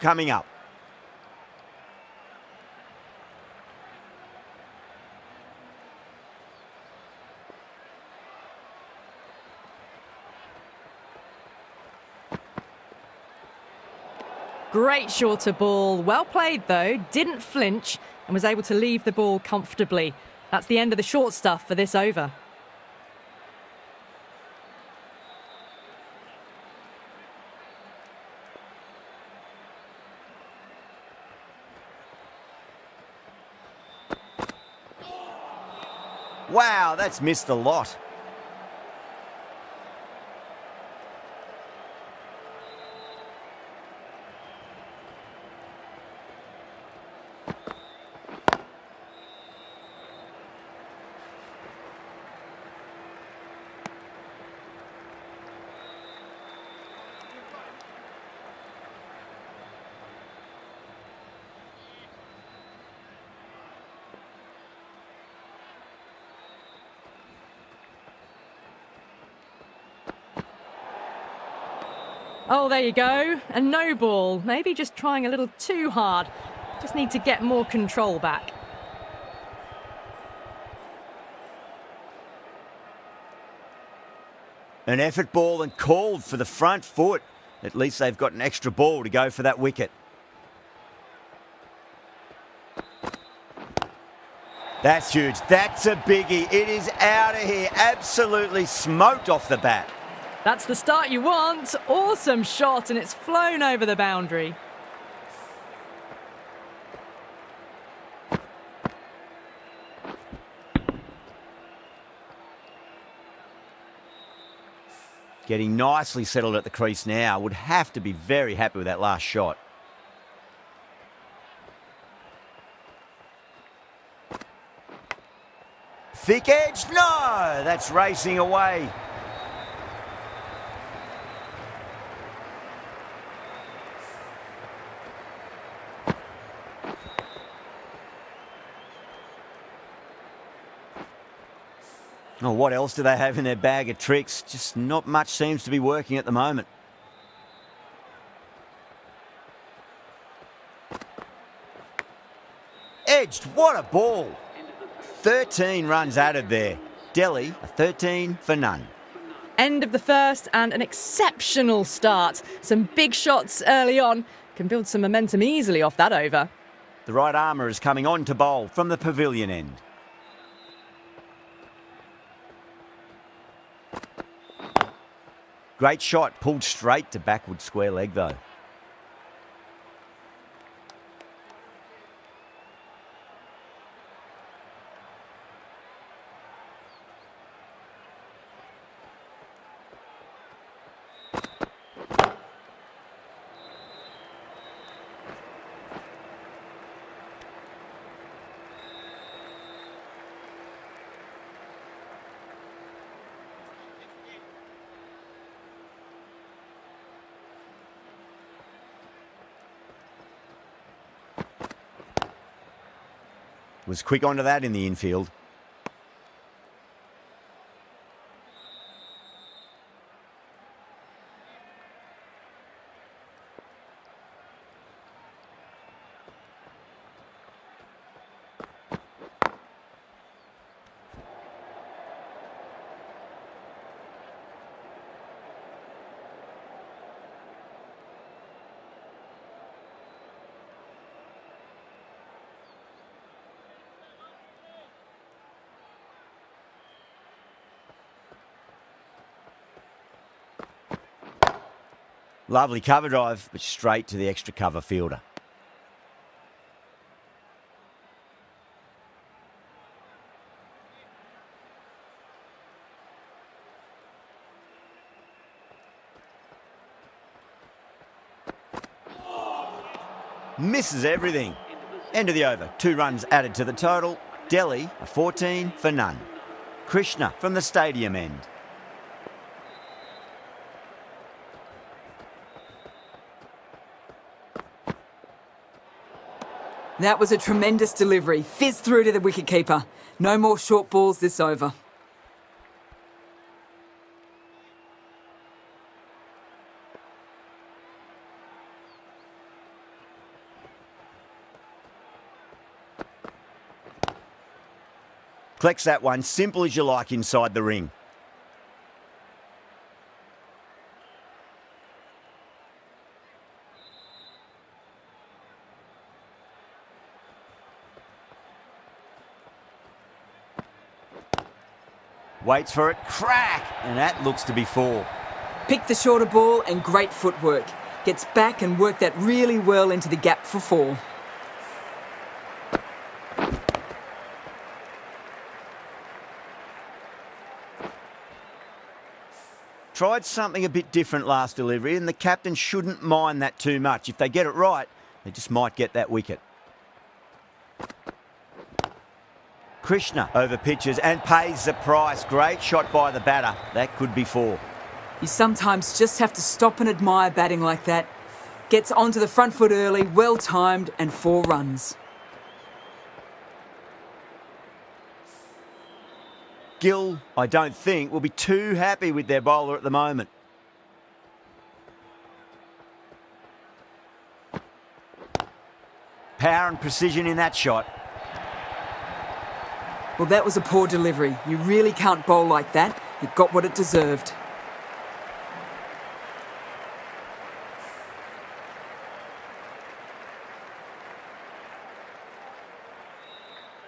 coming up. Great shorter ball. Well played, though. Didn't flinch and was able to leave the ball comfortably. That's the end of the short stuff for this over. Wow, that's missed a lot. Oh, there you go. A no ball. Maybe just trying a little too hard. Just need to get more control back. An effort ball and called for the front foot. At least they've got an extra ball to go for that wicket. That's huge. That's a biggie. It is out of here. Absolutely smoked off the bat. That's the start you want. Awesome shot, and it's flown over the boundary. Getting nicely settled at the crease now. Would have to be very happy with that last shot. Thick edge? No! That's racing away. Oh, what else do they have in their bag of tricks? Just not much seems to be working at the moment. Edged, what a ball. 13 runs added there. Delhi, a 13 for none. End of the first and an exceptional start. Some big shots early on. Can build some momentum easily off that over. The right armour is coming on to bowl from the pavilion end. Great shot, pulled straight to backward square leg though. Was quick onto that in the infield. Lovely cover drive, but straight to the extra cover fielder. Misses everything. End of the over. 2 runs added to the total. Delhi, a 14 for none. Krishna from the stadium end. That was a tremendous delivery. Fizzed through to the wicketkeeper. No more short balls this over. Collects that one, simple as you like, inside the ring. Waits for it, crack! And that looks to be 4. Picked the shorter ball and great footwork. Gets back and worked that really well into the gap for 4. Tried something a bit different last delivery, and the captain shouldn't mind that too much. If they get it right, they just might get that wicket. Krishna over pitches and pays the price. Great shot by the batter. That could be 4. You sometimes just have to stop and admire batting like that. Gets onto the front foot early, well timed, and 4 runs. Gill, I don't think, will be too happy with their bowler at the moment. Power and precision in that shot. Well, that was a poor delivery. You really can't bowl like that. It got what it deserved.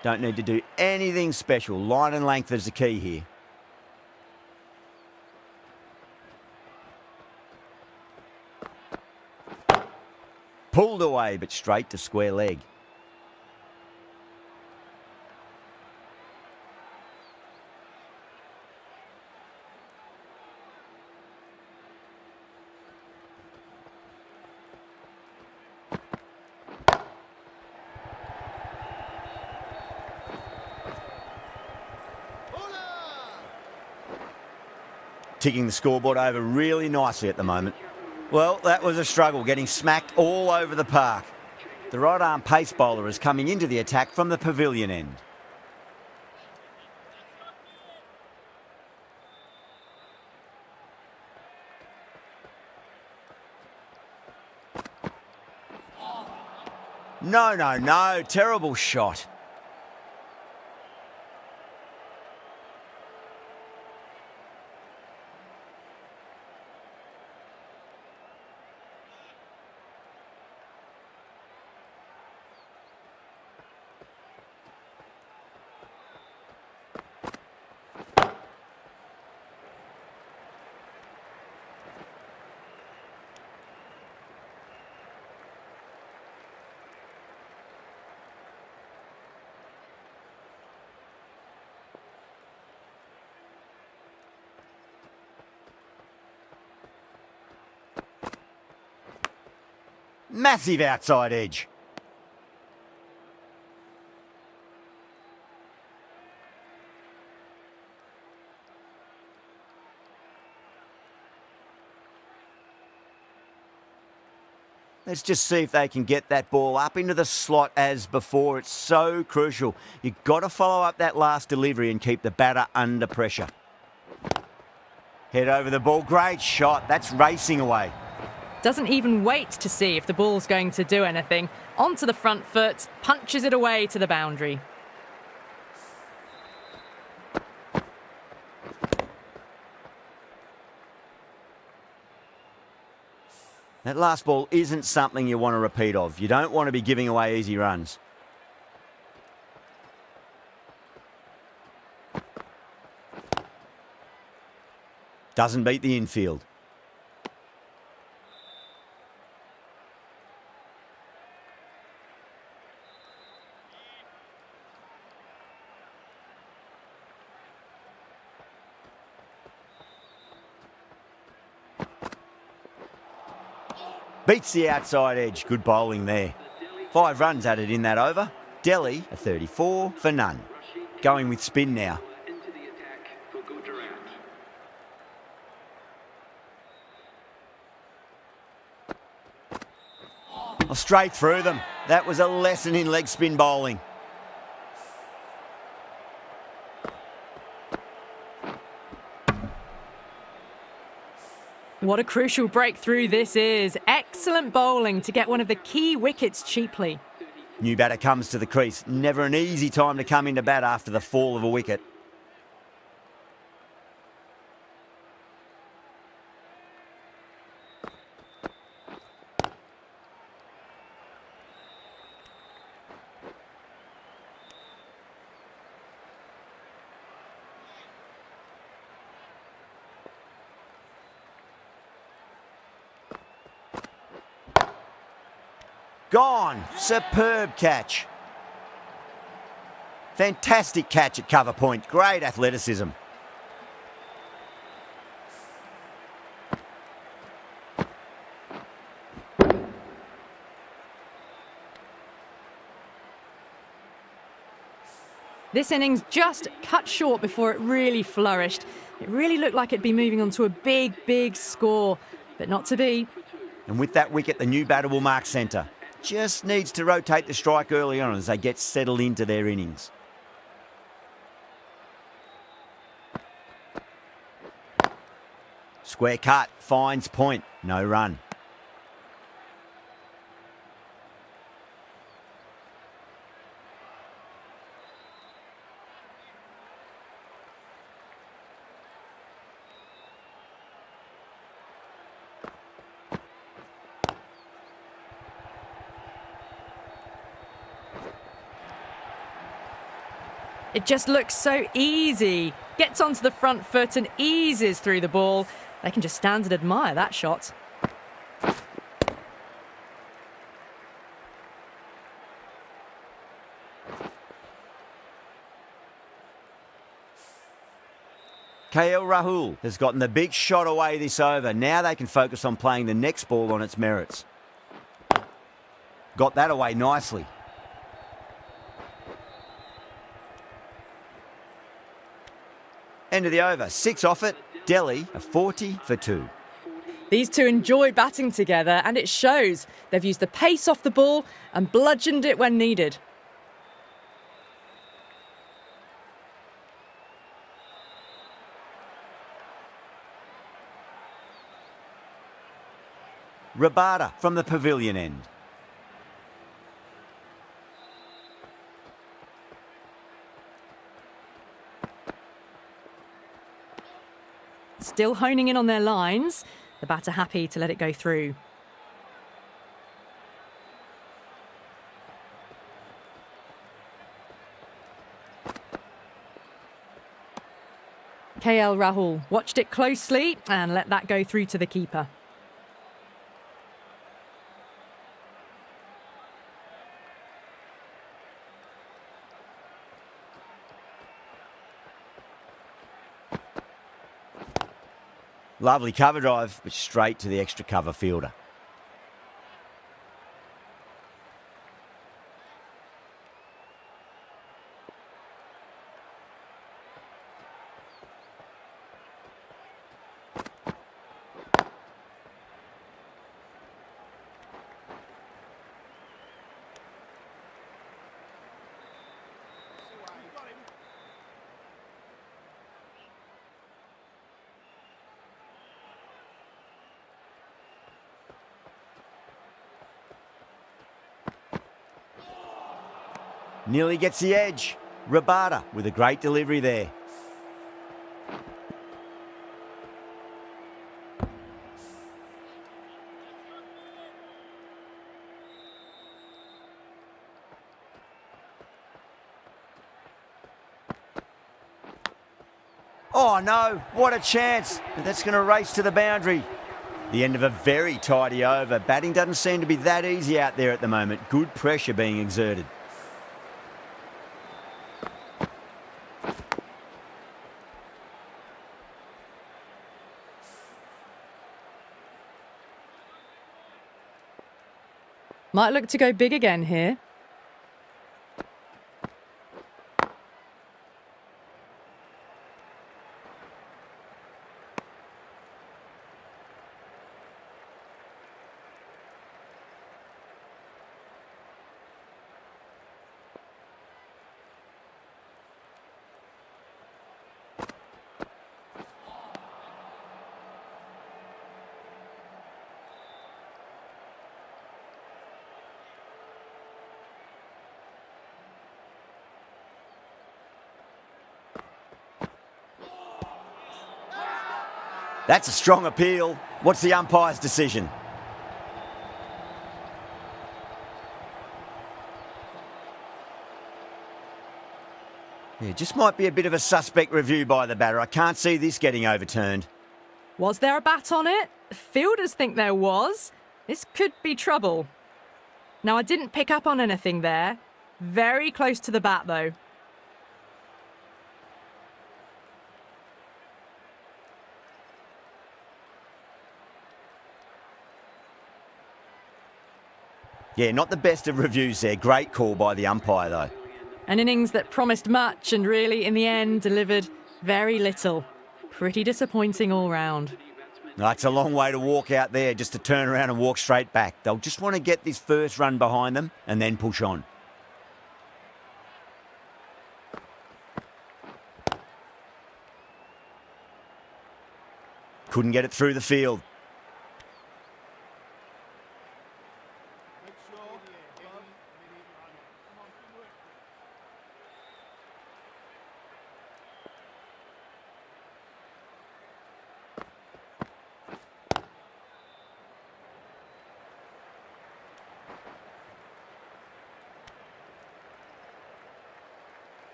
Don't need to do anything special. Line and length is the key here. Pulled away, but straight to square leg. Ticking the scoreboard over really nicely at the moment. Well, that was a struggle, getting smacked all over the park. The right-arm pace bowler is coming into the attack from the pavilion end. No, terrible shot. Massive outside edge. Let's just see if they can get that ball up into the slot as before. It's so crucial. You've got to follow up that last delivery and keep the batter under pressure. Head over the ball. Great shot. That's racing away. Doesn't even wait to see if the ball's going to do anything. Onto the front foot, punches it away to the boundary. That last ball isn't something you want to repeat of. You don't want to be giving away easy runs. Doesn't beat the infield. Beats the outside edge. Good bowling there. 5 runs added in that over. Delhi, a 34 for none. Going with spin now. Into the attack for Gujarat. Oh, straight through them. That was a lesson in leg spin bowling. What a crucial breakthrough this is. Excellent bowling to get one of the key wickets cheaply. New batter comes to the crease. Never an easy time to come into bat after the fall of a wicket. Gone. Superb catch. Fantastic catch at cover point. Great athleticism. This innings just cut short before it really flourished. It really looked like it'd be moving on to a big, big score, but not to be. And with that wicket, the new batter will mark centre. Just needs to rotate the strike early on as they get settled into their innings. Square cut, finds point, no run. It just looks so easy. Gets onto the front foot and eases through the ball. They can just stand and admire that shot. KL Rahul has gotten the big shot away this over. Now they can focus on playing the next ball on its merits. Got that away nicely. End of the over. 6 off it. Delhi a 40 for 2. These two enjoy batting together and it shows. They've used the pace off the ball and bludgeoned it when needed. Rabada from the pavilion end. Still honing in on their lines. The batter happy to let it go through. KL Rahul watched it closely and let that go through to the keeper. Lovely cover drive, but straight to the extra cover fielder. Nearly gets the edge. Rabada with a great delivery there. Oh no, what a chance. But that's going to race to the boundary. The end of a very tidy over. Batting doesn't seem to be that easy out there at the moment. Good pressure being exerted. Might look to go big again here. That's a strong appeal. What's the umpire's decision? Yeah, just might be a bit of a suspect review by the batter. I can't see this getting overturned. Was there a bat on it? Fielders think there was. This could be trouble. Now, I didn't pick up on anything there. Very close to the bat, though. Yeah, not the best of reviews there. Great call by the umpire, though. An innings that promised much and really, in the end, delivered very little. Pretty disappointing all round. It's a long way to walk out there just to turn around and walk straight back. They'll just want to get this first run behind them and then push on. Couldn't get it through the field.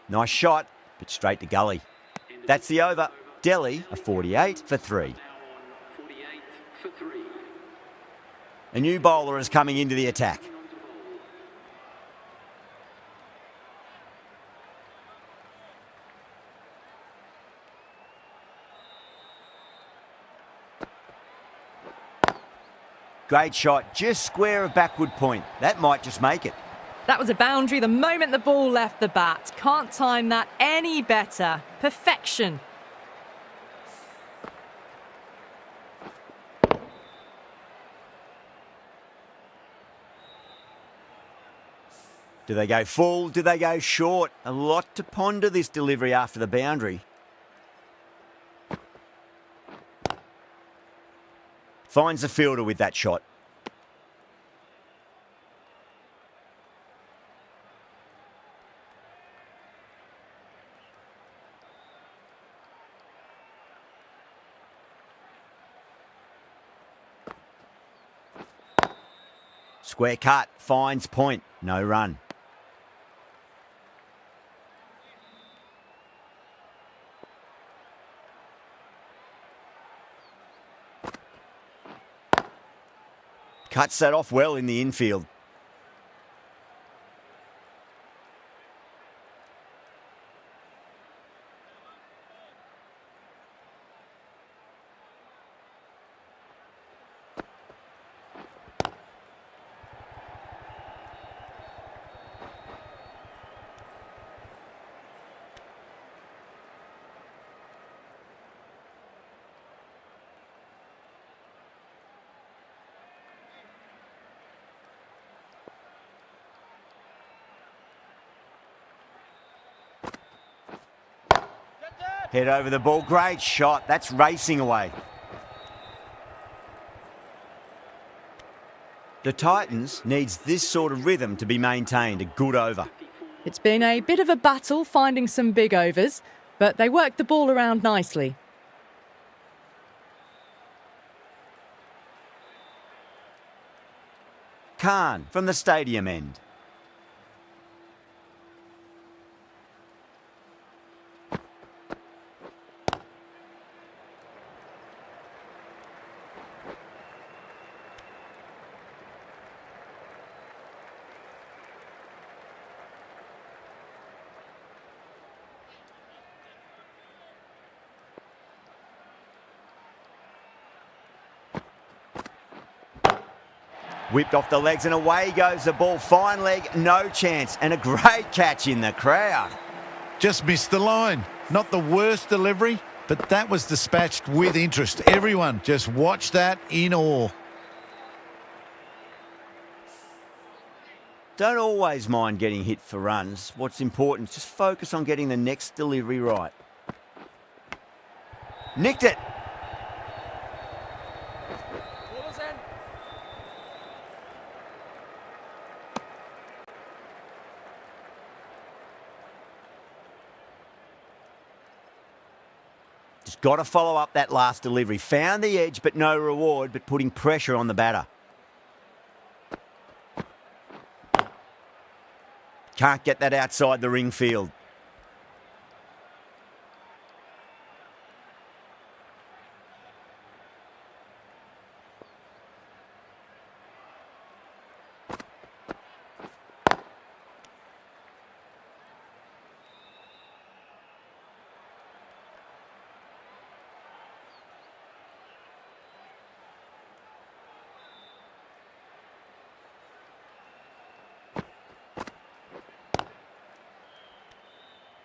Nice shot, but straight to gully. That's the over. Delhi, a 48 for 3. 48 for 3. A new bowler is coming into the attack. Great shot, just square of backward point. That might just make it. That was a boundary the moment the ball left the bat. Can't time that any better. Perfection. Do they go full? Do they go short? A lot to ponder this delivery after the boundary. Finds the fielder with that shot. Square cut, finds point, no run. Cuts that off well in the infield. Head over the ball, great shot. That's racing away. The Titans needs this sort of rhythm to be maintained, a good over. It's been a bit of a battle finding some big overs, but they worked the ball around nicely. Khan from the stadium end. Whipped off the legs and away goes the ball. Fine leg, no chance. And a great catch in the crowd. Just missed the line. Not the worst delivery, but that was dispatched with interest. Everyone just watched that in awe. Don't always mind getting hit for runs. What's important is just focus on getting the next delivery right. Nicked it. Just got to follow up that last delivery. Found the edge, but no reward, but putting pressure on the batter. Can't get that outside the ring field.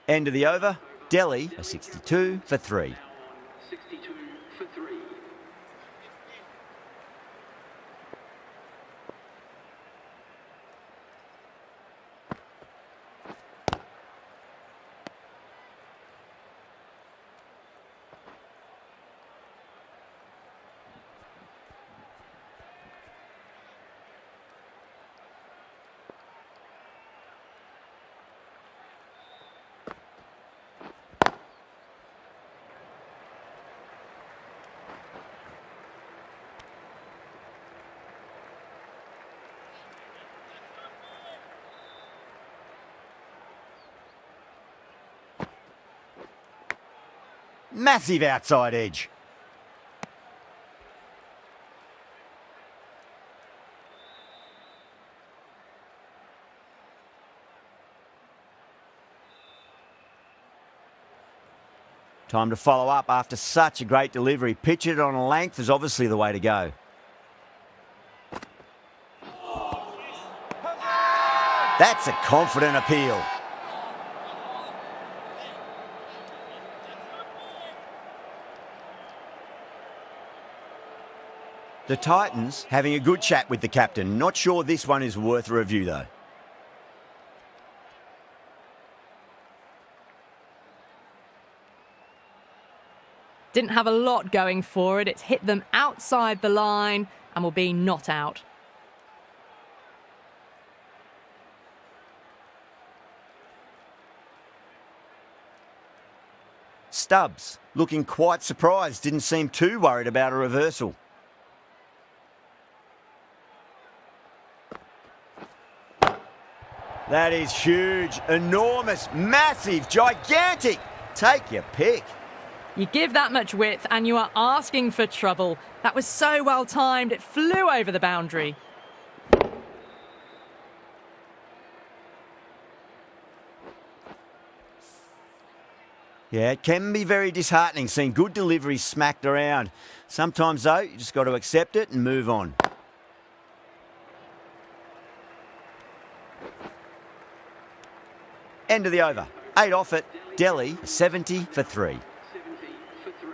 End of the over. Delhi a 62 for 3. 62 for 3. Massive outside edge. Time to follow up after such a great delivery. Pitch it on a length is obviously the way to go. That's a confident appeal. The Titans having a good chat with the captain. Not sure this one is worth a review though. Didn't have a lot going for it. It's hit them outside the line and will be not out. Stubbs looking quite surprised. Didn't seem too worried about a reversal. That is huge, enormous, massive, gigantic. Take your pick. You give that much width and you are asking for trouble. That was so well timed, it flew over the boundary. Yeah, it can be very disheartening seeing good deliveries smacked around. Sometimes though, you just got to accept it and move on. End of the over. 8 off it. Delhi 70 for 3. 70 for 3.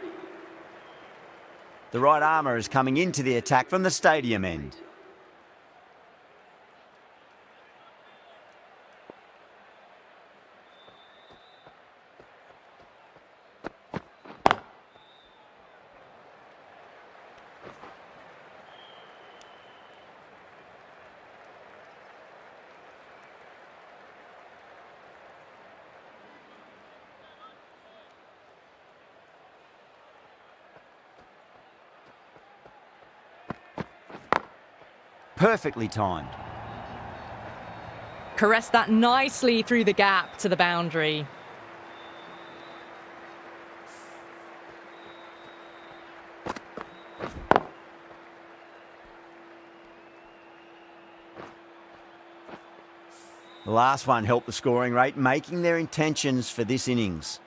The right armour is coming into the attack from the stadium end. Perfectly timed. Caressed that nicely through the gap to the boundary. The last one helped the scoring rate, making their intentions for this innings.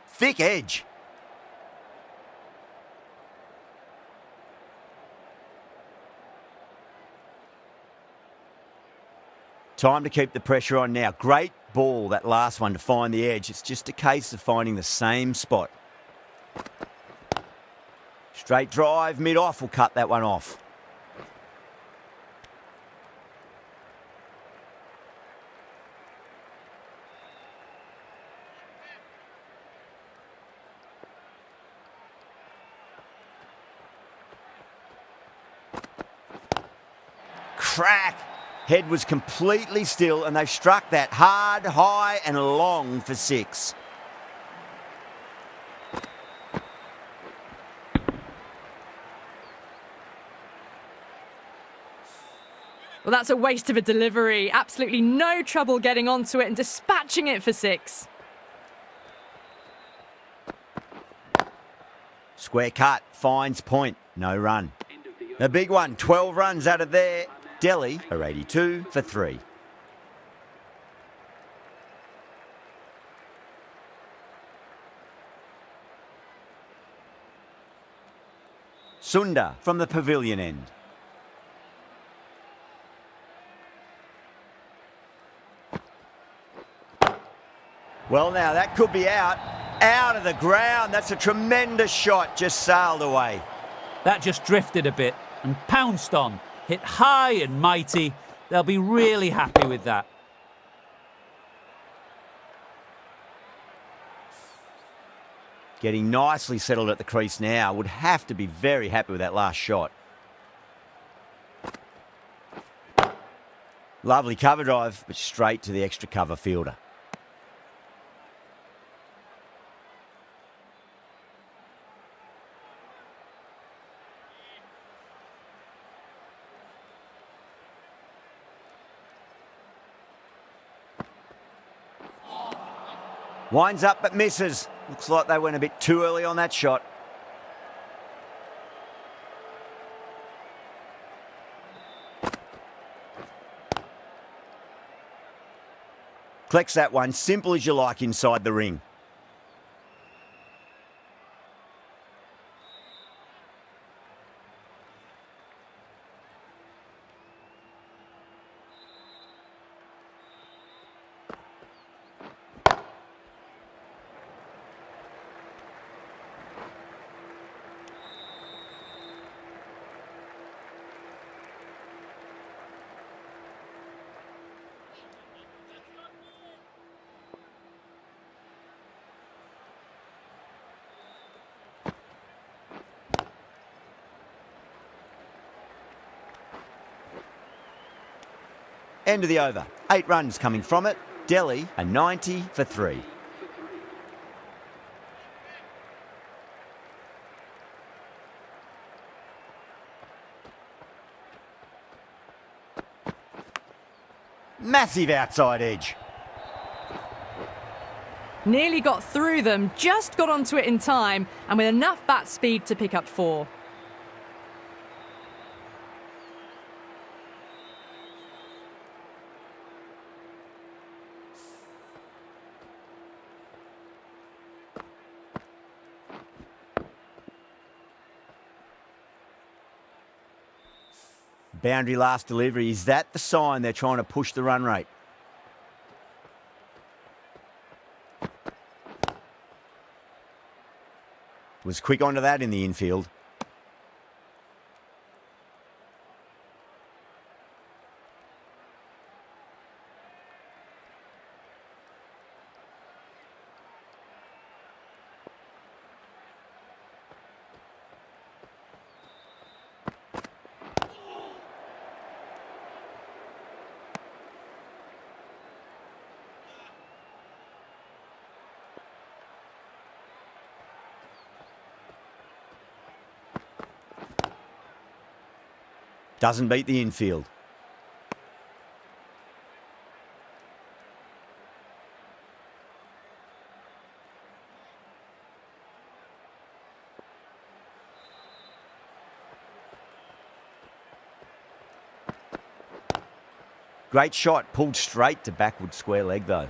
Thick edge. Time to keep the pressure on now. Great ball, that last one, to find the edge. It's just a case of finding the same spot. Straight drive, mid-off will cut that one off. Crack. Head was completely still and they've struck that hard, high and long for 6. Well, that's a waste of a delivery. Absolutely no trouble getting onto it and dispatching it for 6. Square cut, finds point, no run. A big one, 12 runs out of there. Delhi are 82 for 3. Sunda from the pavilion end. Well, now that could be out of the ground. That's a tremendous shot, just sailed away. That just drifted a bit and pounced on. Hit high and mighty. They'll be really happy with that. Getting nicely settled at the crease now. Would have to be very happy with that last shot. Lovely cover drive, but straight to the extra cover fielder. Winds up but misses. Looks like they went a bit too early on that shot. Collects that one, simple as you like inside the ring. End of the over. 8 runs coming from it. Delhi are 90 for 3. Massive outside edge. Nearly got through them, just got onto it in time and with enough bat speed to pick up 4. Boundary last delivery. Is that the sign they're trying to push the run rate? Was quick onto that in the infield. Doesn't beat the infield. Great shot, pulled straight to backward square leg though.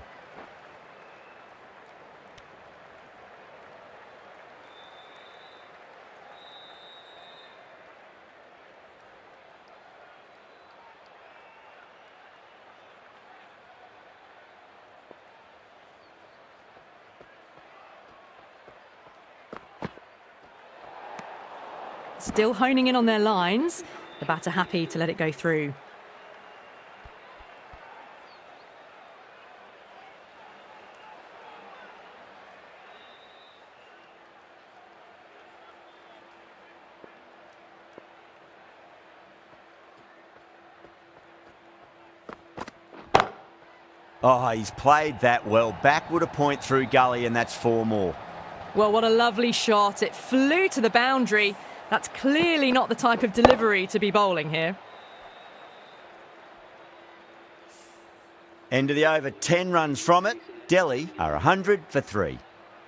Still honing in on their lines. The batter happy to let it go through. Oh, he's played that well. Backward a point through gully, and that's 4 more. Well, what a lovely shot. It flew to the boundary. That's clearly not the type of delivery to be bowling here. End of the over, 10 runs from it. Delhi are 100 for 3.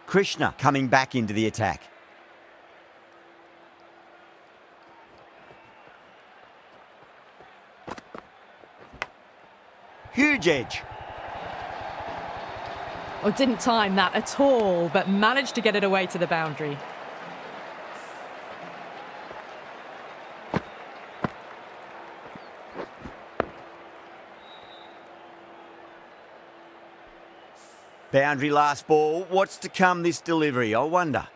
Krishna coming back into the attack. Huge edge. Oh, didn't time that at all, but managed to get it away to the boundary. Boundary last ball. What's to come this delivery, I wonder?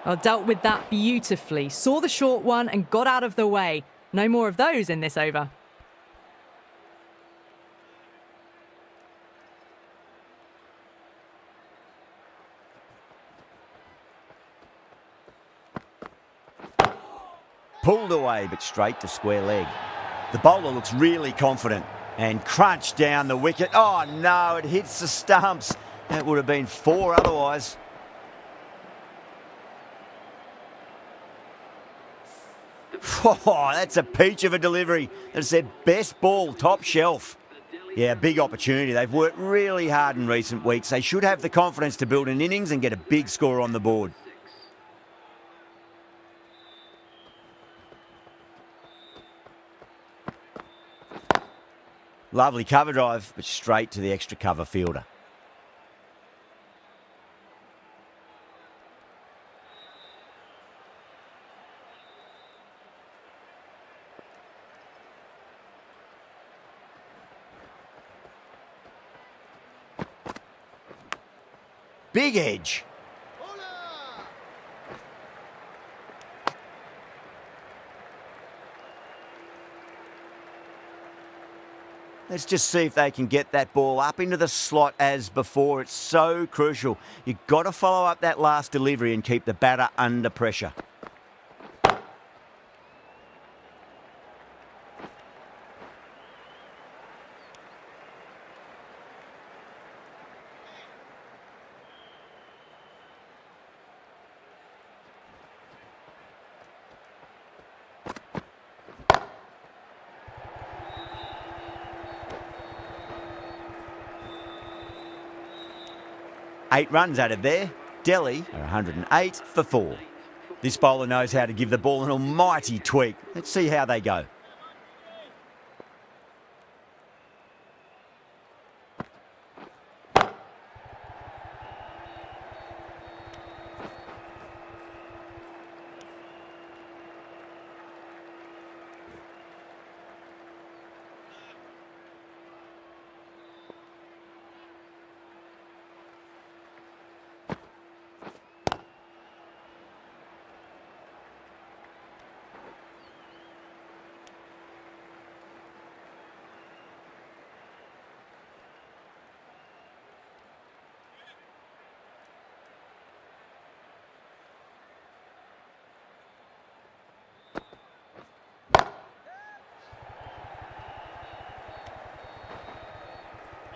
Oh, dealt with that beautifully. Saw the short one and got out of the way. No more of those in this over. Pulled away, but straight to square leg. The bowler looks really confident and crunched down the wicket. Oh no, it hits the stumps. That would have been 4 otherwise. Oh, that's a peach of a delivery. That's their best ball, top shelf. Yeah, big opportunity. They've worked really hard in recent weeks. They should have the confidence to build an innings and get a big score on the board. Lovely cover drive, but straight to the extra cover fielder. Big edge. Let's just see if they can get that ball up into the slot as before. It's so crucial. You've got to follow up that last delivery and keep the batter under pressure. Eight runs added there. Delhi are 108 for 4. This bowler knows how to give the ball an almighty tweak. Let's see how they go.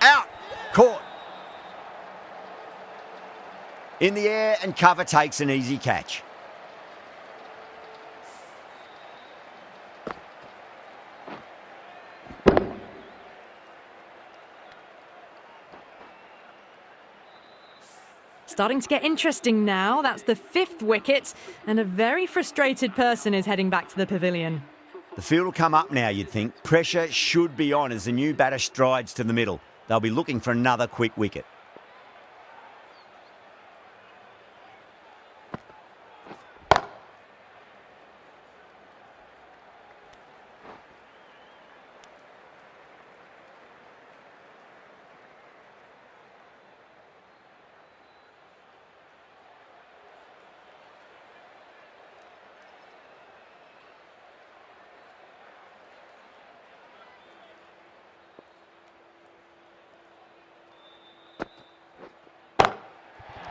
Out. Caught. In the air and cover takes an easy catch. Starting to get interesting now. That's the 5th wicket, and a very frustrated person is heading back to the pavilion. The field will come up now, you'd think. Pressure should be on as the new batter strides to the middle. They'll be looking for another quick wicket.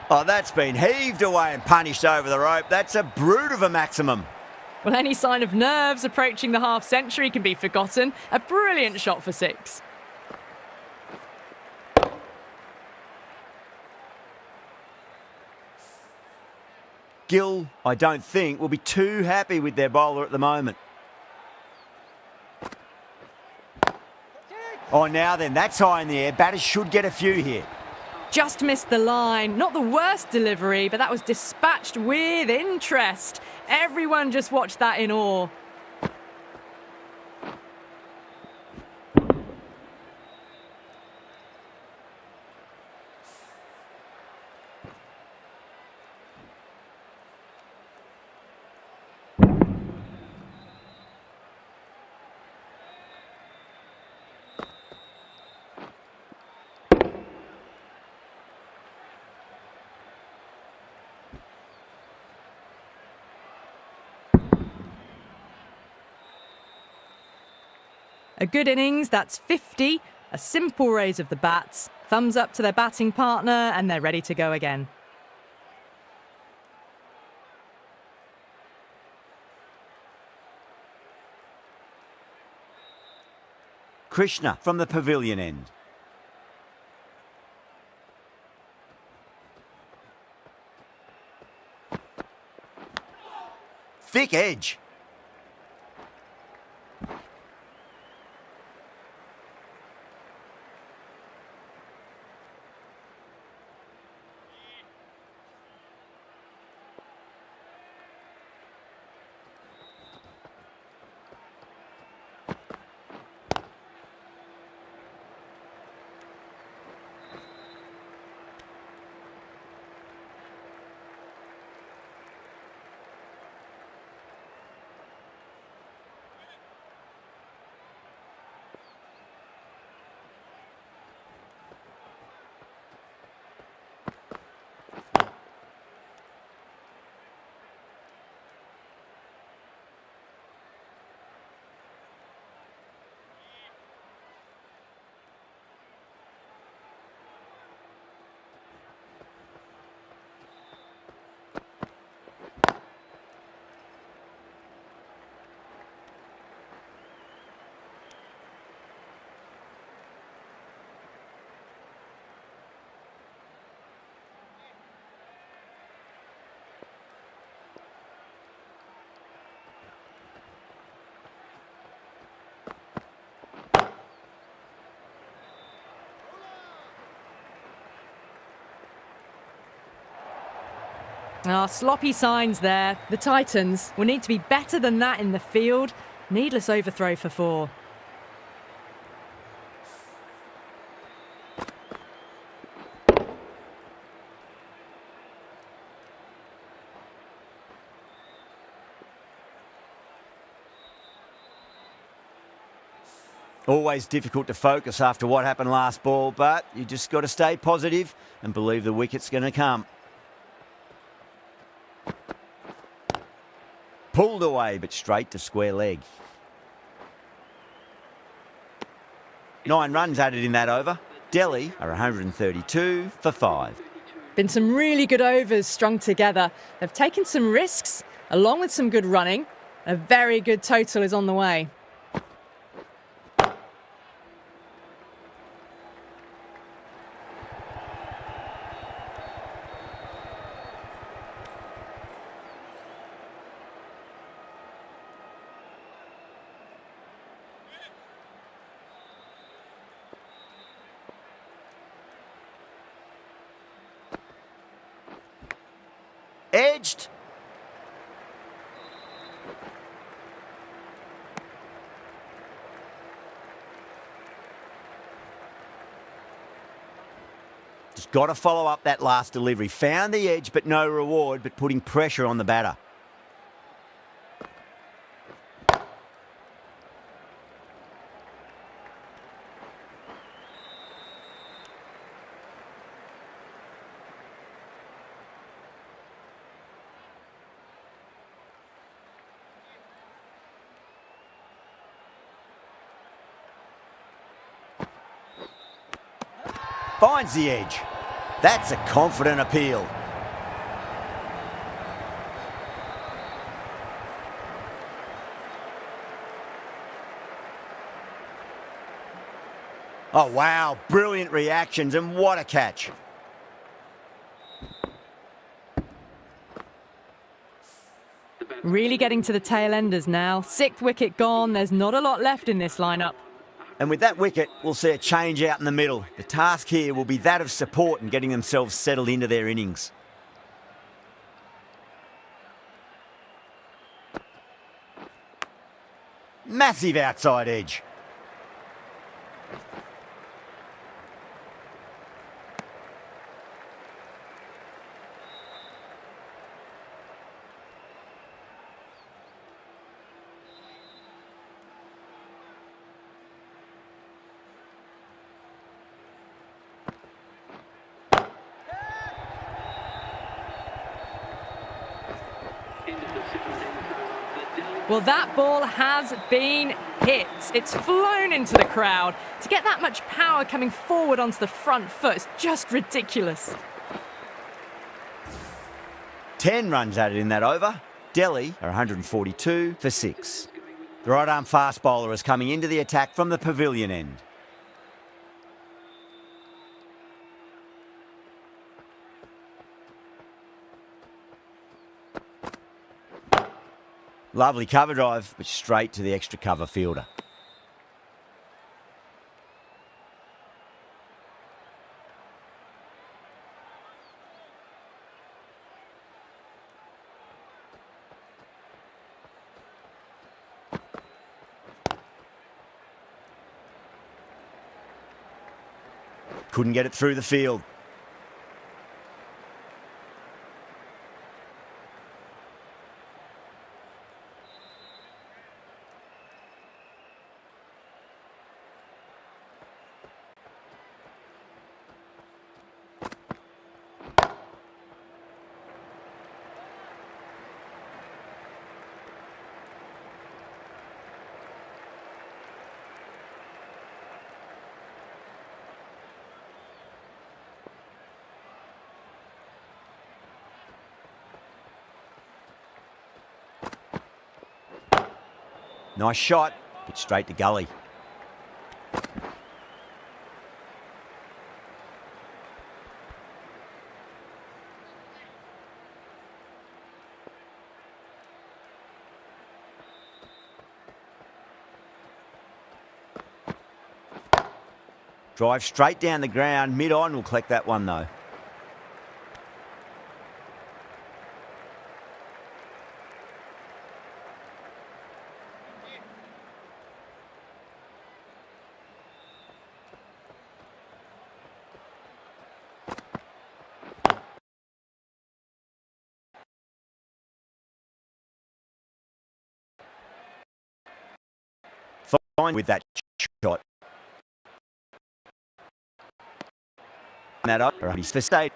Oh, that's been heaved away and punished over the rope. That's a brute of a maximum. Well, any sign of nerves approaching the half-century can be forgotten. A brilliant shot for 6. Gill, I don't think, will be too happy with their bowler at the moment. Oh, now then, that's high in the air. Batters should get a few here. Just missed the line. Not the worst delivery, but that was dispatched with interest. Everyone just watched that in awe. A good innings, that's 50. A simple raise of the bats. Thumbs up to their batting partner, and they're ready to go again. Krishna from the pavilion end. Thick edge. Sloppy signs there. The Titans will need to be better than that in the field. Needless overthrow for 4. Always difficult to focus after what happened last ball, but you just got to stay positive and believe the wicket's going to come. Pulled away, but straight to square leg. 9 runs added in that over. Delhi are 132 for 5. Been some really good overs strung together. They've taken some risks, along with some good running. A very good total is on the way. Edged. Just got to follow up that last delivery. Found the edge, but no reward, but putting pressure on the batter. Finds the edge. That's a confident appeal. Oh, wow. Brilliant reactions, and what a catch. Really getting to the tail enders now. 6th wicket gone. There's not a lot left in this lineup. And with that wicket, we'll see a change out in the middle. The task here will be that of support and getting themselves settled into their innings. Massive outside edge. Well, that ball has been hit. It's flown into the crowd. To get that much power coming forward onto the front foot is just ridiculous. 10 runs added in that over. Delhi are 142 for 6. The right-arm fast bowler is coming into the attack from the pavilion end. Lovely cover drive, but straight to the extra cover fielder. Couldn't get it through the field. Nice shot, but straight to gully. Drive straight down the ground, mid-on, will collect that one though. Fine with that shot. That up, he's for state.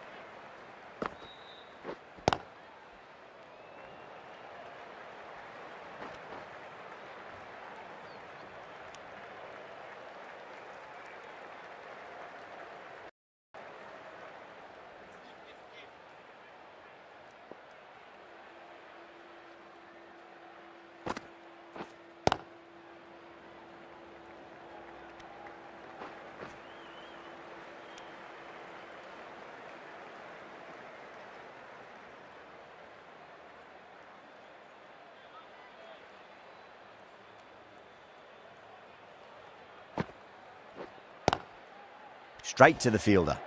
Straight to the fielder.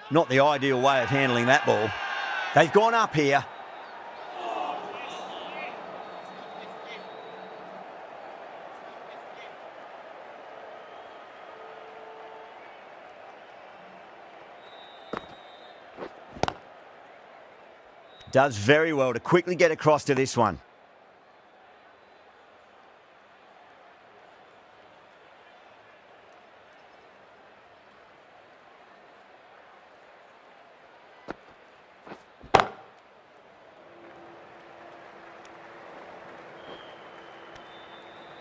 Not the ideal way of handling that ball. They've gone up here. Does very well to quickly get across to this one.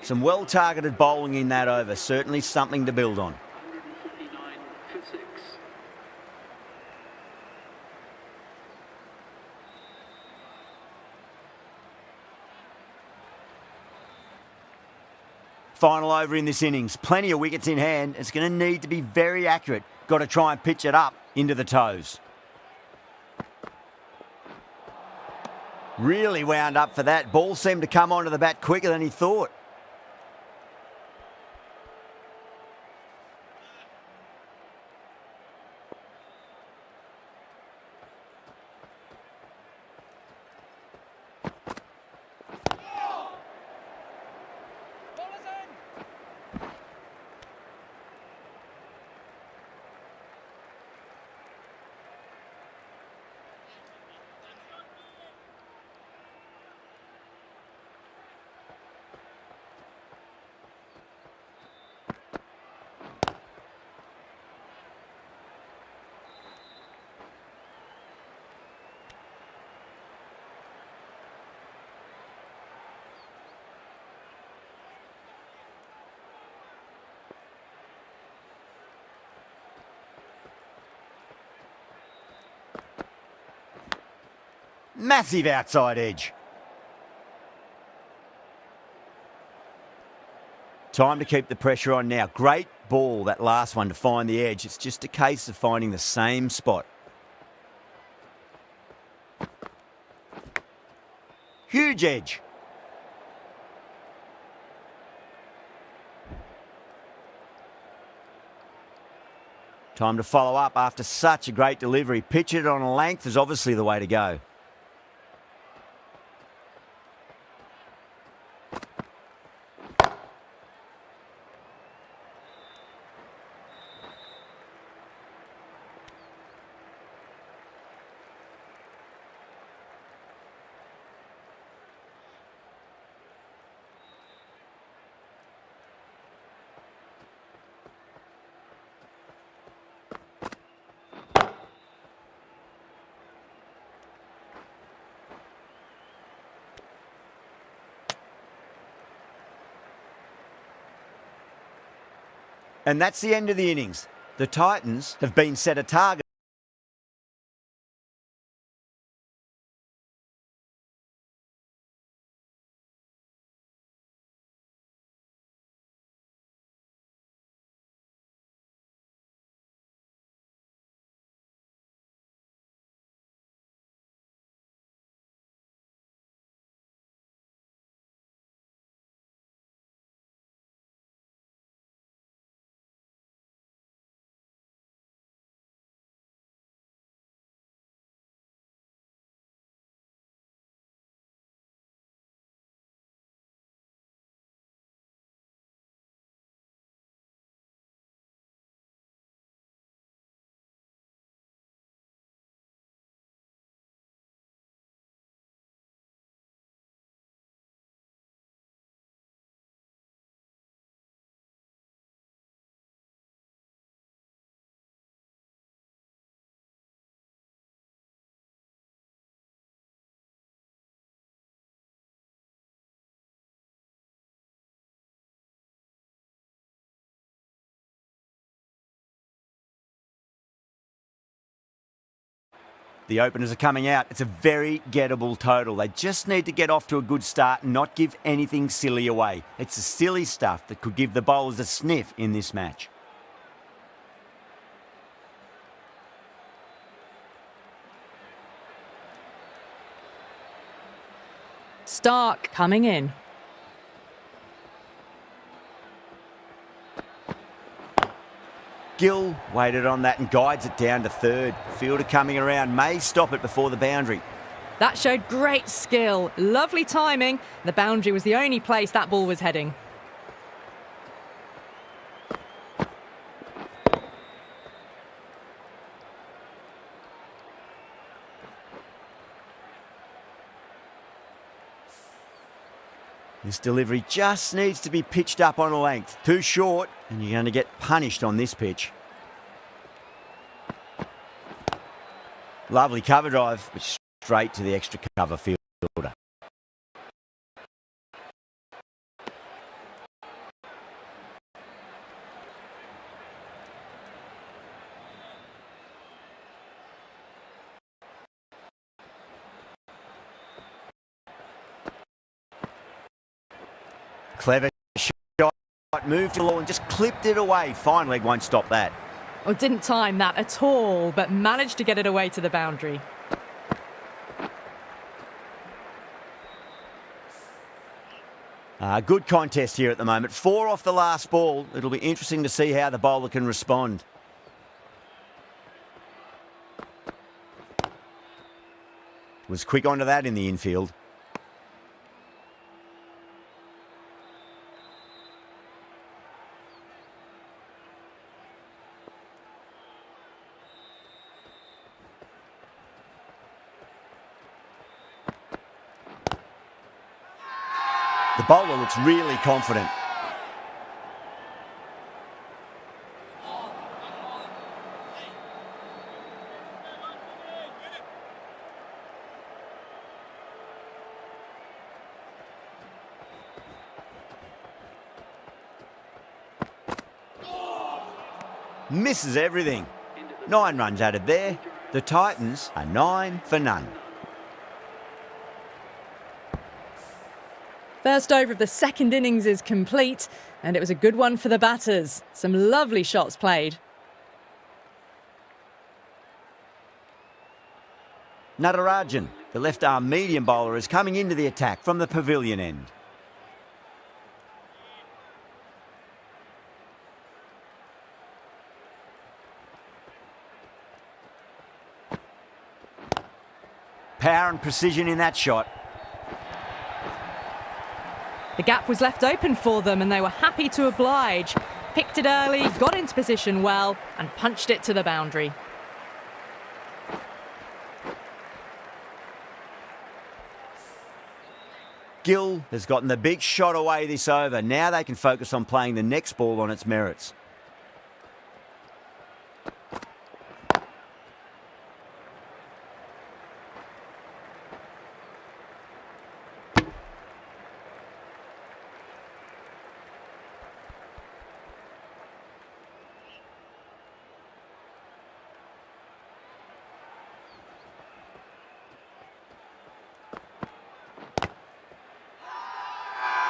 Some well-targeted bowling in that over. Certainly something to build on. 149 for 6. Final over in this innings. Plenty of wickets in hand. It's going to need to be very accurate. Got to try and pitch it up into the toes. Really wound up for that. Ball seemed to come onto the bat quicker than he thought. Massive outside edge. Time to keep the pressure on now. Great ball, that last one, to find the edge. It's just a case of finding the same spot. Huge edge. Time to follow up after such a great delivery. Pitch it on a length is obviously the way to go. And that's the end of the innings. The Titans have been set a target. The openers are coming out. It's a very gettable total. They just need to get off to a good start and not give anything silly away. It's the silly stuff that could give the bowlers a sniff in this match. Stark coming in. Gill waited on that and guides it down to third. Fielder coming around may stop it before the boundary. That showed great skill. Lovely timing. The boundary was the only place that ball was heading. This delivery just needs to be pitched up on a length. Too short, and you're going to get punished on this pitch. Lovely cover drive, which straight to the extra cover fielder. Clever shot, moved to the law and just clipped it away. Fine leg won't stop that. Or didn't time that at all, but managed to get it away to the boundary. Good contest here at the moment. 4 off the last ball. It'll be interesting to see how the bowler can respond. Was quick onto that in the infield. The bowler looks really confident. Misses everything. 9 runs added there. The Titans are 9 for none. First over of the second innings is complete, and it was a good one for the batters. Some lovely shots played. Natarajan, the left-arm medium bowler, is coming into the attack from the pavilion end. Power and precision in that shot. The gap was left open for them and they were happy to oblige. Picked it early, got into position well and punched it to the boundary. Gill has gotten the big shot away this over. Now they can focus on playing the next ball on its merits.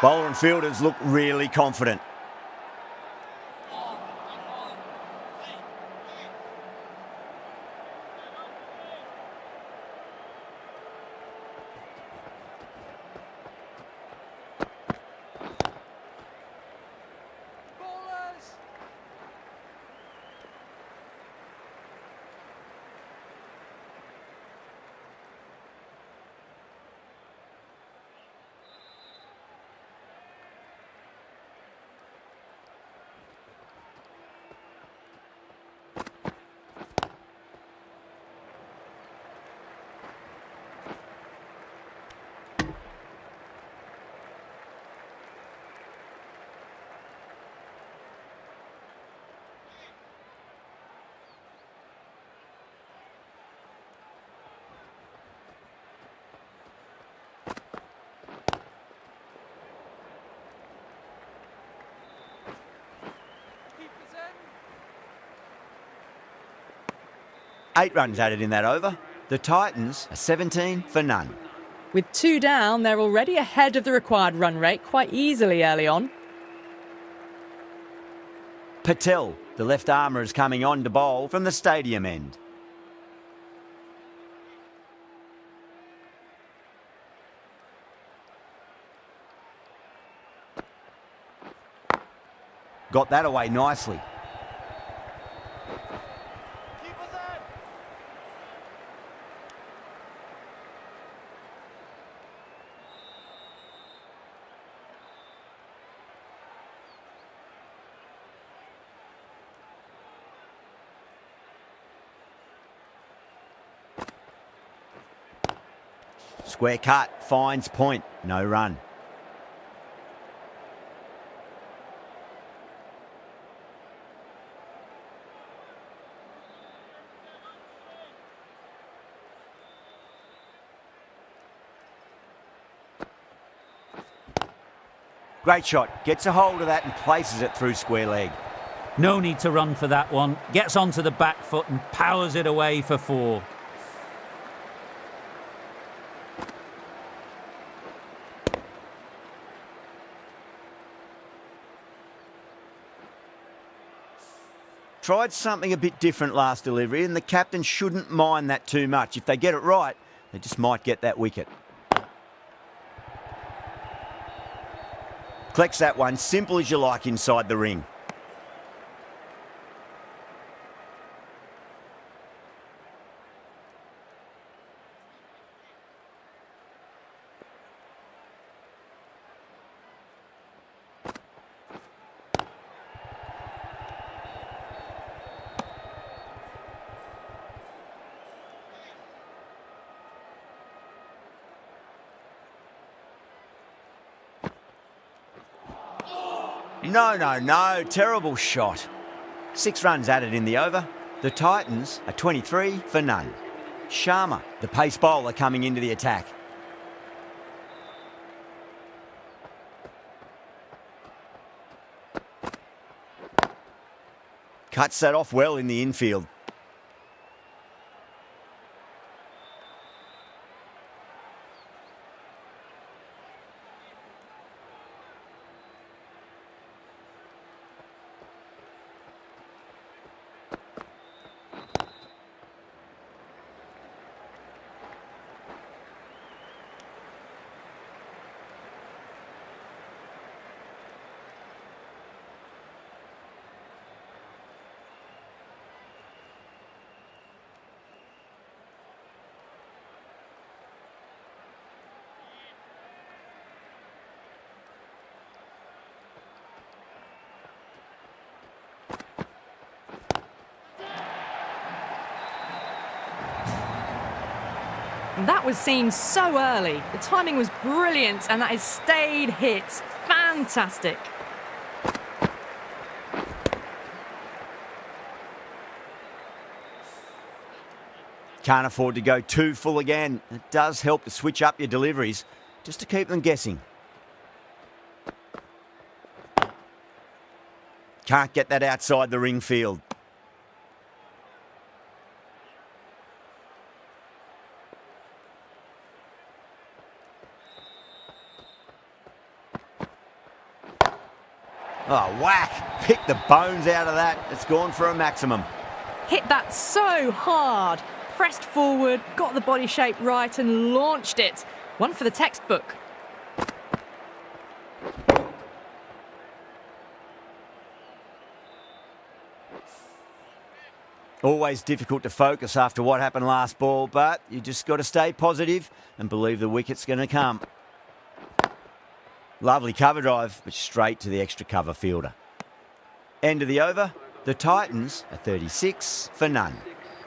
Bowler and fielders look really confident. Eight runs added in that over. The Titans are 17 for none. With 2 down, they're already ahead of the required run rate quite easily early on. Patel, the left armour, is coming on to bowl from the stadium end. Got that away nicely. Square cut, finds point, no run. Great shot, gets a hold of that and places it through square leg. No need to run for that one. Gets onto the back foot and powers it away for 4. Tried something a bit different last delivery, and the captain shouldn't mind that too much. If they get it right, they just might get that wicket. Collects that one, simple as you like inside the ring. No, terrible shot. 6 runs added in the over. The Titans are 23 for none. Sharma, the pace bowler, coming into the attack. Cuts that off well in the infield. That was seen so early. The timing was brilliant, and that is stayed hit. Fantastic. Can't afford to go too full again. It does help to switch up your deliveries, just to keep them guessing. Can't get that outside the ring field. Oh, whack! Pick the bones out of that. It's gone for a maximum. Hit that so hard. Pressed forward, got the body shape right and launched it. One for the textbook. Always difficult to focus after what happened last ball, but you just got to stay positive and believe the wicket's going to come. Lovely cover drive, but straight to the extra cover fielder. End of the over. The Titans are 36 for none.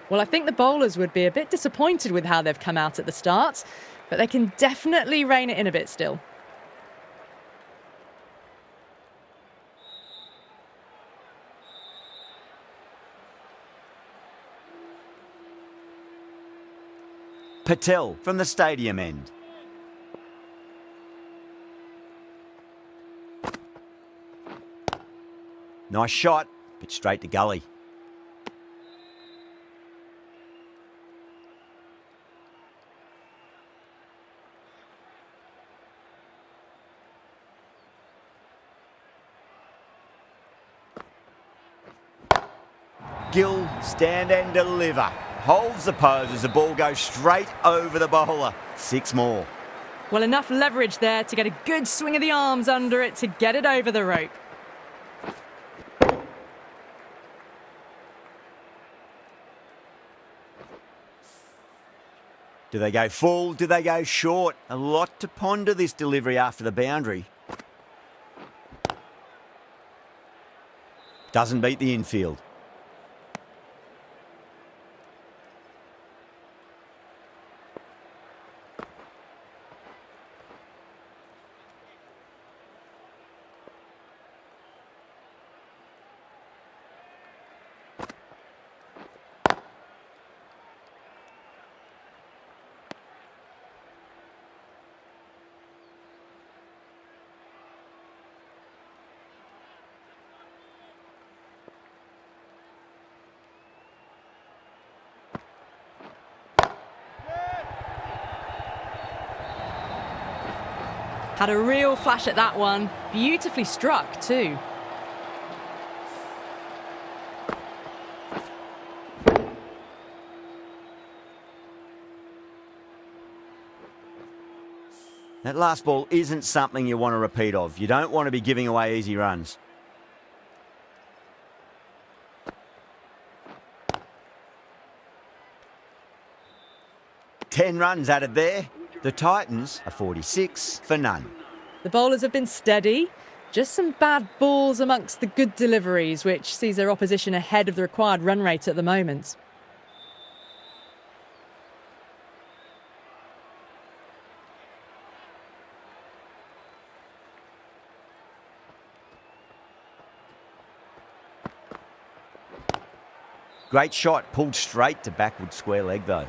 Well, I think the bowlers would be a bit disappointed with how they've come out at the start, but they can definitely rein it in a bit still. Patel from the stadium end. Nice shot, but straight to gully. Gill, stand and deliver. Holds the pose as the ball goes straight over the bowler. 6 more. Well, enough leverage there to get a good swing of the arms under it to get it over the rope. Do they go full? Do they go short? A lot to ponder this delivery after the boundary. Doesn't beat the infield. Had a real flash at that one. Beautifully struck too. That last ball isn't something you want to repeat of. You don't want to be giving away easy runs. Ten runs added there. The Titans are 46 for none. The bowlers have been steady. Just some bad balls amongst the good deliveries, which sees their opposition ahead of the required run rate at the moment. Great shot, pulled straight to backward square leg though.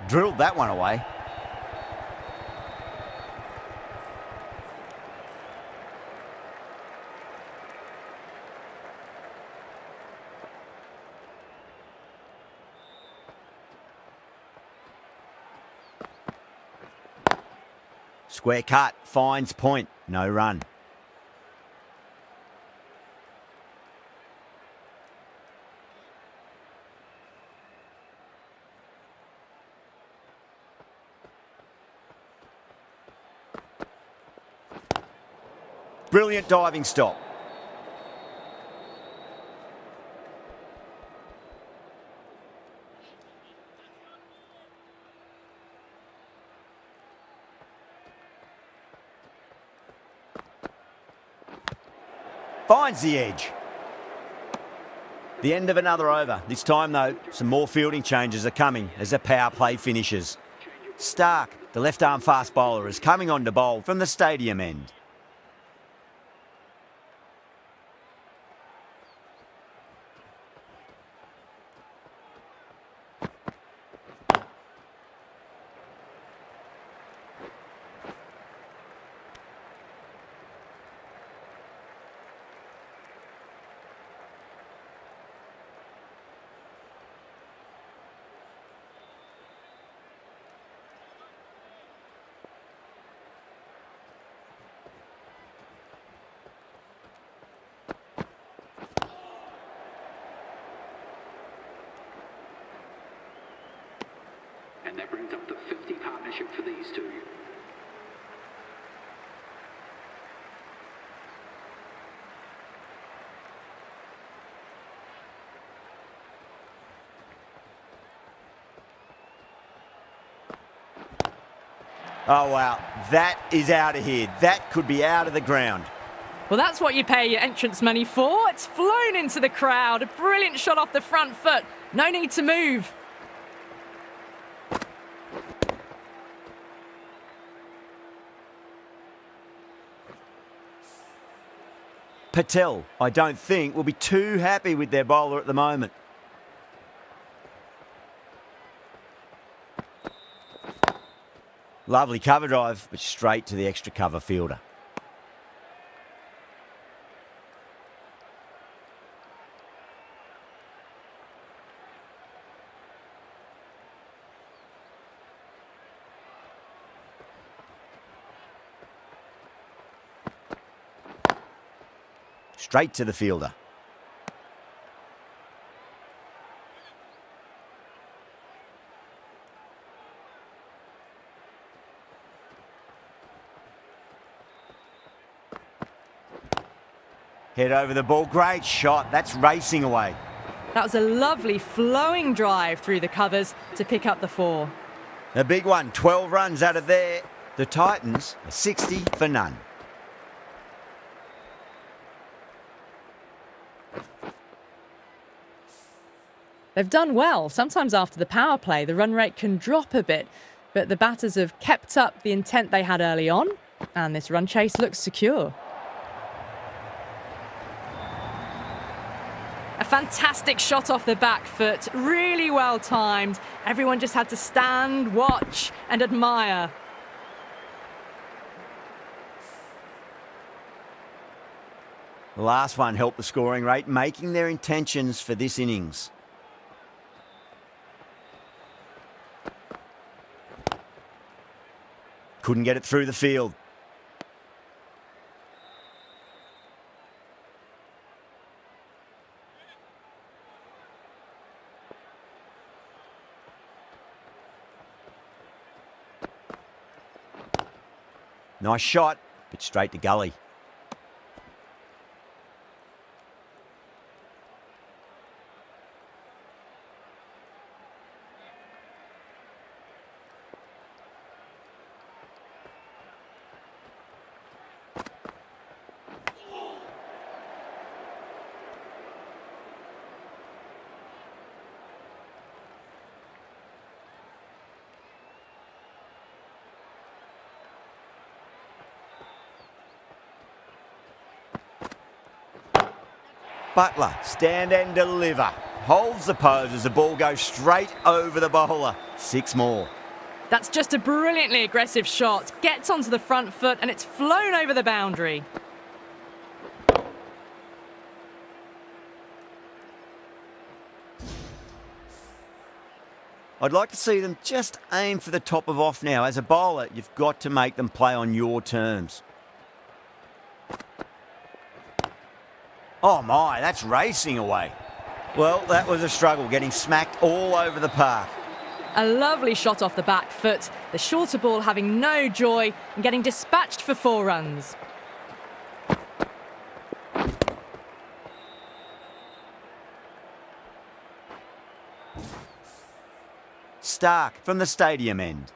Drilled that one away. Square cut, finds point, no run. Brilliant diving stop. Finds the edge. The end of another over. This time, though, some more fielding changes are coming as the power play finishes. Stark, the left-arm fast bowler, is coming on to bowl from the stadium end. And that brings up the 50 partnership for these two. Oh, wow. That is out of here. That could be out of the ground. Well, that's what you pay your entrance money for. It's flown into the crowd. A brilliant shot off the front foot. No need to move. Patel, I don't think, will be too happy with their bowler at the moment. Lovely cover drive, but straight to the extra cover fielder. Straight to the fielder. Head over the ball. Great shot. That's racing away. That was a lovely flowing drive through the covers to pick up the 4. A big one. 12 runs out of there. The Titans are 60 for none. They've done well. Sometimes after the power play, the run rate can drop a bit, but the batters have kept up the intent they had early on, and this run chase looks secure. A Fantastic shot off the back foot, really well timed. Everyone just had to stand, watch and admire. The last one helped the scoring rate, making their intentions for this innings. Couldn't get it through the field. Nice shot, but straight to gully. Butler, stand and deliver. Holds the pose as the ball goes straight over the bowler. 6 more. That's just a brilliantly aggressive shot. Gets onto the front foot and it's flown over the boundary. I'd like to see them just aim for the top of off now. As a bowler, you've got to make them play on your terms. Oh my, that's racing away. Well, that was a struggle, getting smacked all over the park. A lovely shot off the back foot. The shorter ball having no joy and getting dispatched for 4 runs. Stark from the stadium end.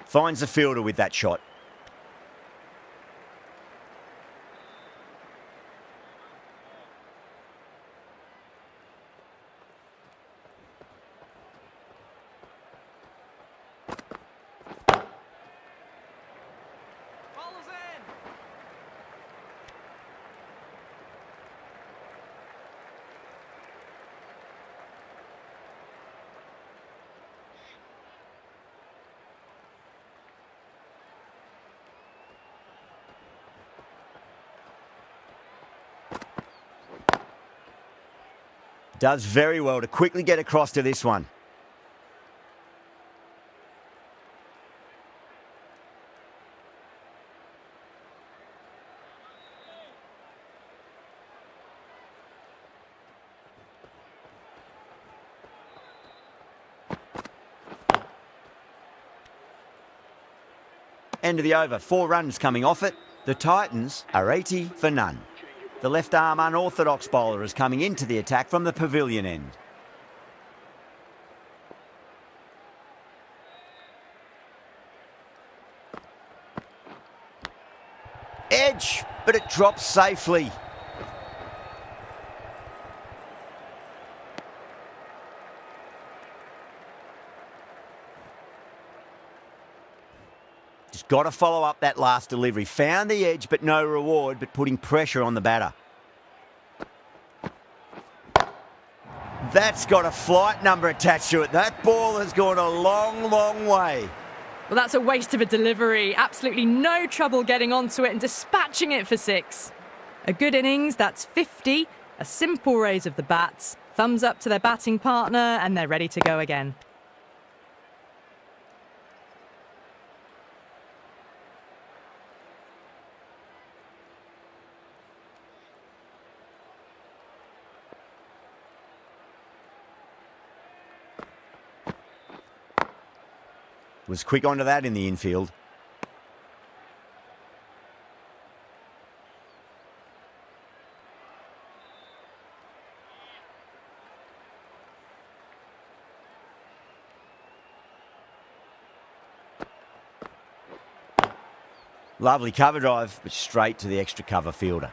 Finds the fielder with that shot. Does very well to quickly get across to this one. End of the over, 4 runs coming off it. The Titans are 80 for none. The left-arm unorthodox bowler is coming into the attack from the pavilion end. Edge, but it drops safely. Just got to follow up that last delivery. Found the edge, but no reward, but putting pressure on the batter. That's got a flight number attached to it. That ball has gone a long, long way. Well, that's a waste of a delivery. Absolutely no trouble getting onto it and dispatching it for 6. A good innings, that's 50. A simple raise of the bats. Thumbs up to their batting partner and they're ready to go again. Was quick onto that in the infield. Lovely cover drive, but straight to the extra cover fielder.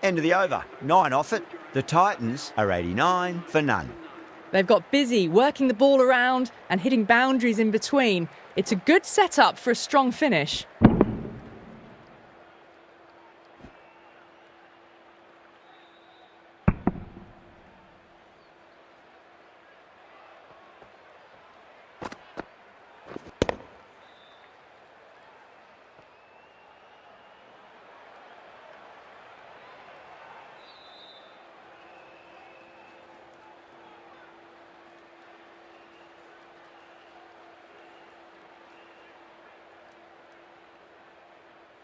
End of the over. 9 off it. The Titans are 89 for none. They've got busy working the ball around and hitting boundaries in between. It's a good setup for a strong finish.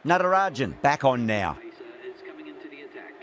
Natarajan back on now. Pacer is coming into the attack.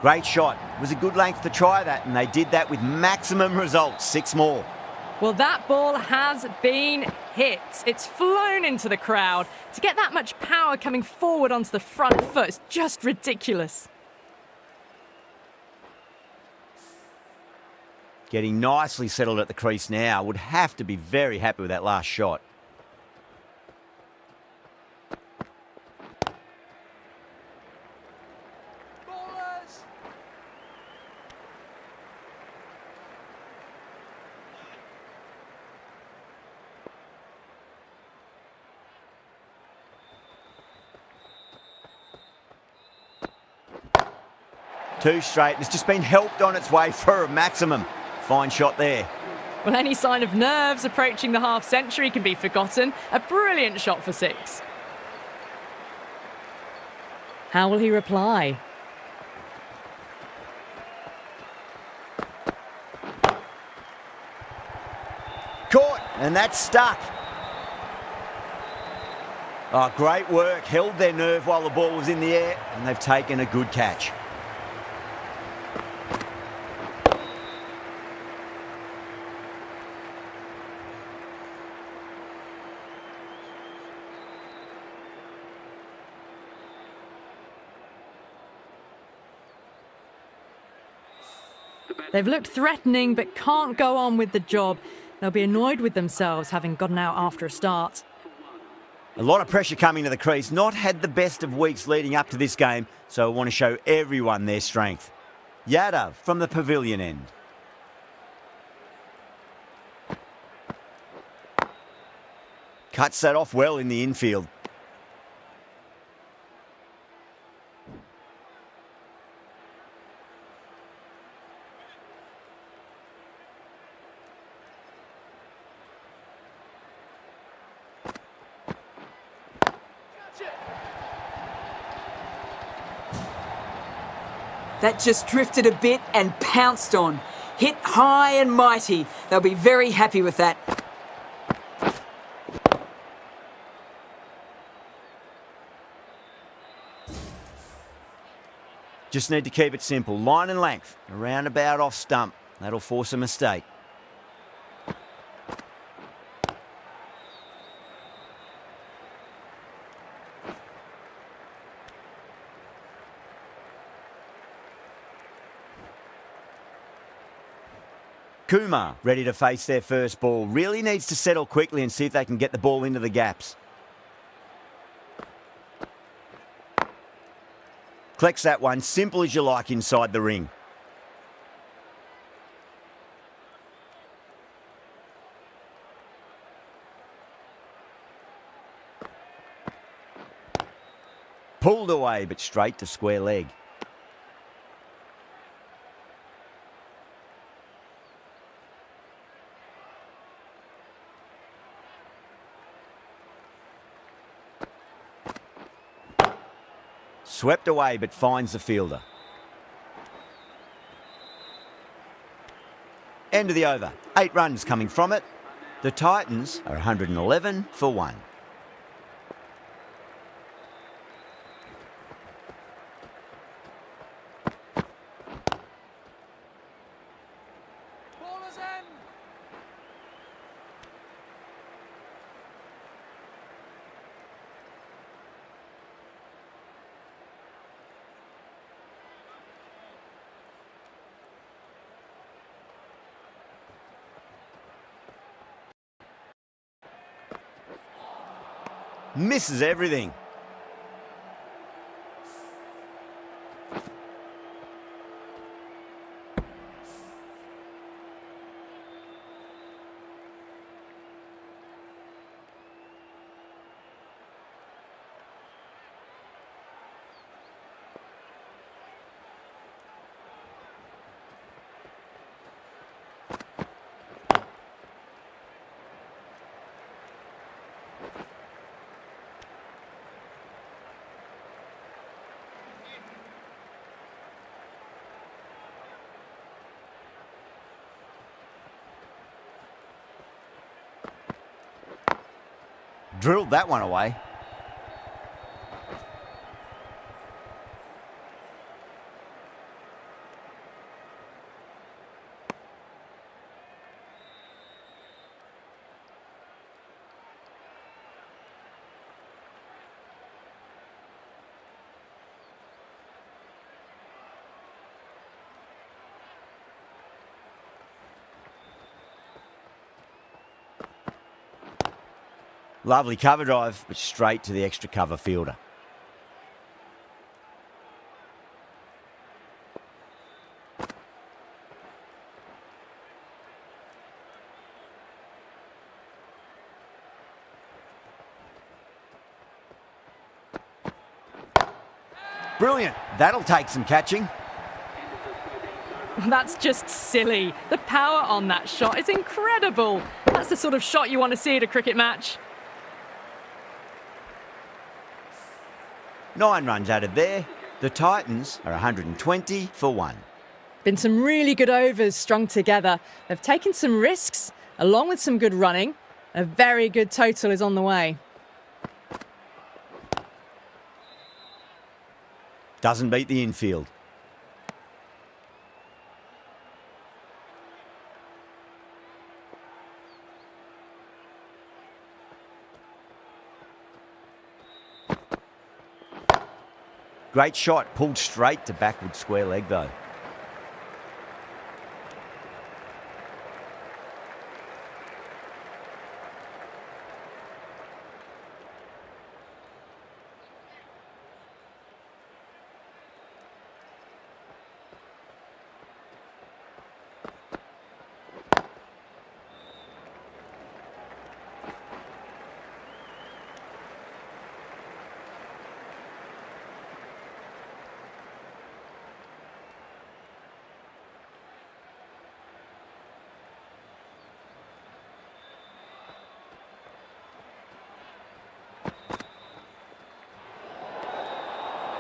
Great shot. It was a good length to try that, and they did that with maximum results. 6 more. Well, that ball has been hit. It's flown into the crowd. To get that much power coming forward onto the front foot is just ridiculous. Getting nicely settled at the crease now. Would have to be very happy with that last shot. Two straight. It's just been helped on its way for a maximum. Fine shot there. Well, any sign of nerves approaching the half-century can be forgotten. A brilliant shot for 6. How will he reply? Caught, and that's stuck. Oh, great work. Held their nerve while the ball was in the air, and they've taken a good catch. They've looked threatening but can't go on with the job. They'll be annoyed with themselves having gotten out after a start. A lot of pressure coming to the crease. Not had the best of weeks leading up to this game, so I want to show everyone their strength. Yadav from the pavilion end. Cuts that off well in the infield. That just drifted a bit and pounced on. Hit high and mighty. They'll be very happy with that. Just need to keep it simple. Line and length. Around about off stump. That'll force a mistake. Kumar, ready to face their first ball. Really needs to settle quickly and see if they can get the ball into the gaps. Collects that one, simple as you like inside the ring. Pulled away, but straight to square leg. Swept away, but finds the fielder. End of the over. 8 runs coming from it. The Titans are 111 for 1. Misses everything. Drilled that one away. Lovely cover drive, but straight to the extra cover fielder. Brilliant. That'll take some catching. That's just silly. The power on that shot is incredible. That's the sort of shot you want to see at a cricket match. 9 runs added there. The Titans are 120 for 1. Been some really good overs strung together. They've taken some risks, along with some good running. A very good total is on the way. Doesn't beat the infield. Great shot, pulled straight to backward square leg though.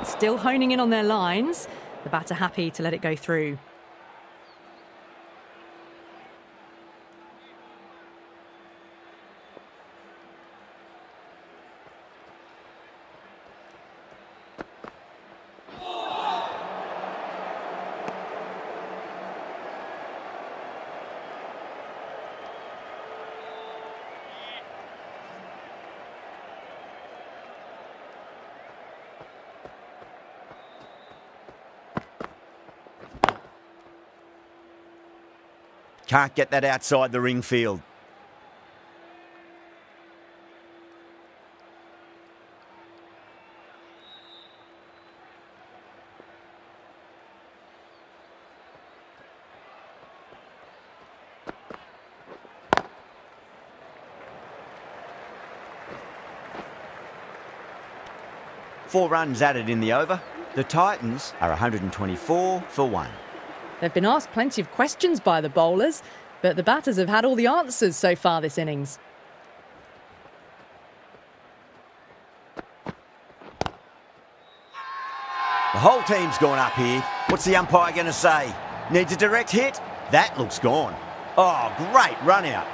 Still honing in on their lines. The batter happy to let it go through. Can't get that outside the ring field. Four runs added in the over. The Titans are 124 for 1. They've been asked plenty of questions by the bowlers, but the batters have had all the answers so far this innings. The whole team's gone up here. What's the umpire going to say? Needs a direct hit? That looks gone. Oh, great run out.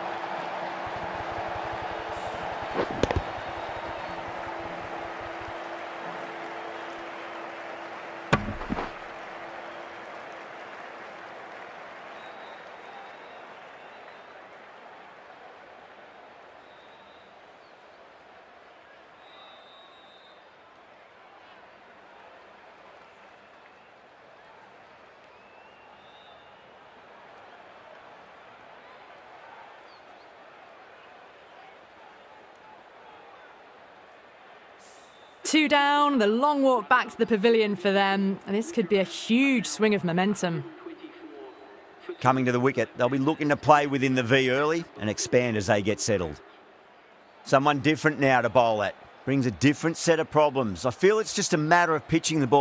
Two down, the long walk back to the pavilion for them, and this could be a huge swing of momentum. Coming to the wicket, they'll be looking to play within the V early and expand as they get settled. Someone different now to bowl at. Brings a different set of problems. I feel it's just a matter of pitching the ball